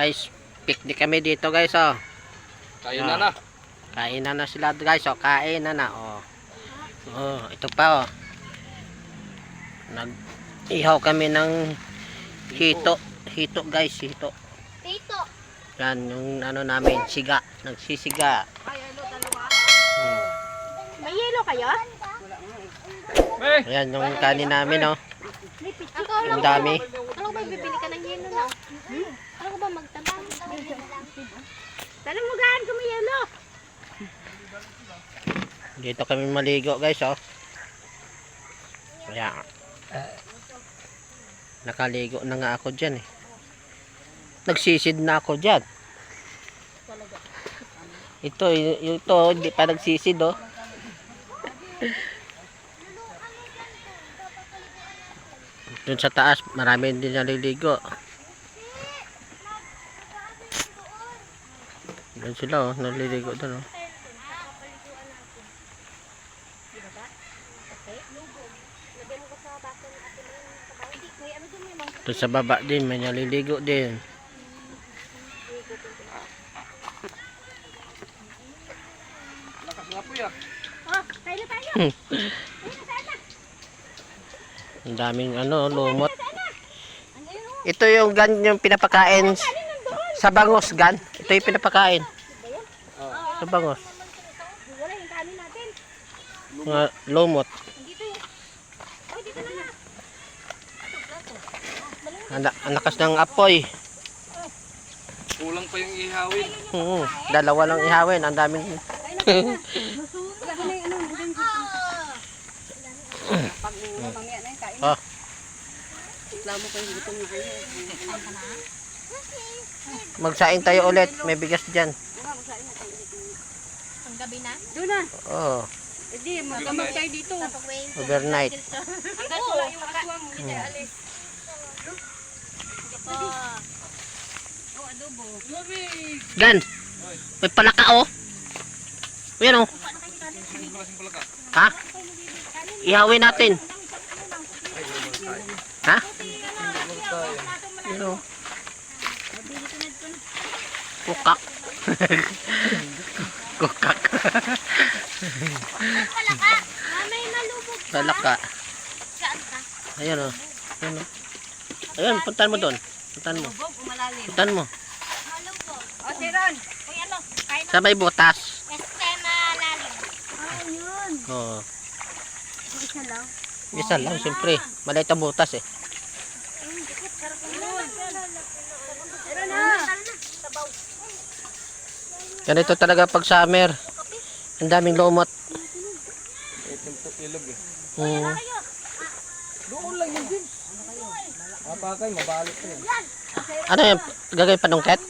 Guys, picnic kami dito guys, oh. Kainan na. Kainan na sila guys, oh. Kain na, oh. Oh, ito pa, oh. Nag-ihaw kami ng hito. Hito guys, hito. Dito. Yan, yung ano namin, siga. Nagsisiga. May yelo kayo? Ayan, yung kanin namin, oh. Ako, Ang dami. Ano ba bibili ka ng yelo na? Ano ko ba magtabang? Tanong mo gaan kung may yelo. Dito kami maligo guys, oh. Ayan. Nakaligo na nga ako dyan, eh. Nagsisid na ako dyan. Ito, hindi pa nagsisid, oh. Doon sa taas, marami din naliligo. Doon sila, oh, naliligo doon, oh. Doon sa baba din, may naliligo din. Lakas nga po yan. Oh, tayo na tayo. Ang daming lumot. Ito yung gan yung pinapakain sa bangos, gan. Ito yung pinapakain. Sa bangos. Wala yung kanin natin. Mga lumot. Dito yun. Oh, dito na nga. Ang lakas ng apoy. Kulang pa yung ihawin. Dalawa lang ihawin. Ang daming... Oh. Magsaing tayo ulit. May bigas dyan. Ang gabi na? Doon na. Oh. Hindi, magkamag tayo dito. Overnight. Hanggang wala yung aswang. Hindi tayo alis. Oh, adobo. Gan. May palaka, oh. Ayan, oh. Ha? Ihawin natin. Ha? Ayan, oh. Kukak. Kukak. Palaka. May malubog ka. Palaka. Saan ka? Ayan, oh. Ayan, oh. Ayan, puntan mo doon. Puntan mo. Bog, umalalim. Puntan mo. Malubog. O, si Ron. Uy, ano? Kain na. Sa may butas. Estema lalim. Ayun. Oh. Isa lang. Isa lang, siyempre. Maliit ang butas, eh. Tara na. Ganito talaga pag summer. Ang daming lumot. Ilog eh. Hmm. Doon lang yun din. Mapakay, mabalot ko yun. Ano yan? Gagawin panungket?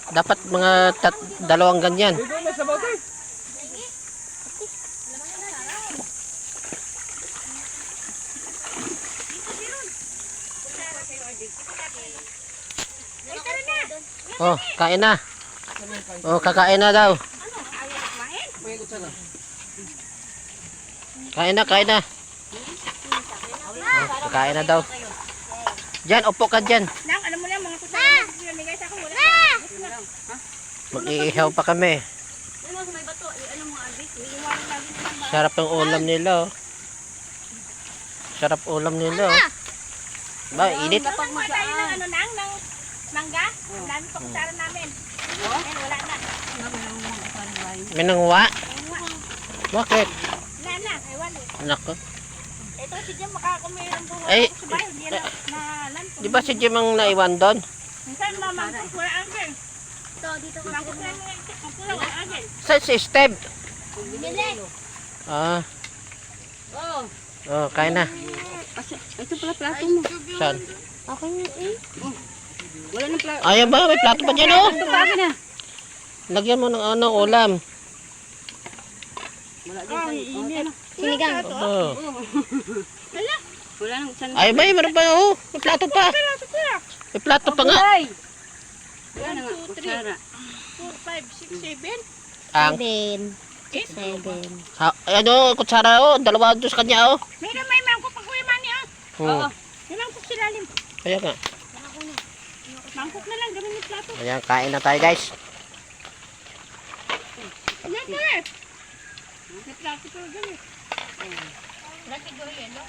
Dapat mga dalawang ganyan. Dito na sa bote. Oh, kain na. Oh, kakain na daw. Kain na, kain na. Oh, kakain na daw. Diyan, upo ka dyan. Nang, alam mo na, mga kusama. Pinamigay sa akin, wala. Mag-iihaw pa kami. Ano, may bato. Ano mo, Abis? Iiwanan lagi na. Sarap ng ulam nila, oh. Sarap ulam nila, oh. Ba, init. Kapag Kuha tayo ng ano nang mangga. Ang dami pa kutsara namin. Ayun, wala na. May nanguha. Bakit? Wala na. Ewan eh. Nako. Ito si Jim makakakumain ng buhay. Ay, Sa bahay, hindi na lanto. di ba si Jim ang naiwan doon? Minsan mamangkos wala angin. Ito, dito ko. Mangkos na mga ito. Ang pula wala angin. Sa si Steve. Bili. Ah, Oh, oh, kain na. ito pala plato mo. Saan? Okay na eh. Wala nang plato. Ayan ba? May plato pa dyan, oh. Ito pa na. Lagyan mo ng ulam. Wala din sa Sinigang. Oh. Wala nang san. Ay, meron pa, oh. May plato pa. May plato pa nga. Ay! Wala nang kutsara. 4, 5, 6, 7. Ang, 7. ano, kutsara, oh. Dalawa doon sa kanya, oh. Meron may mangkok pag kuya mani ah. Hmm. May mangkok silalim. Kaya nga. Mangkok na lang, gawin yung plato. Ayan, kain na tayo guys. Ano ito eh? May plato ko ganit. Laki ko yelo.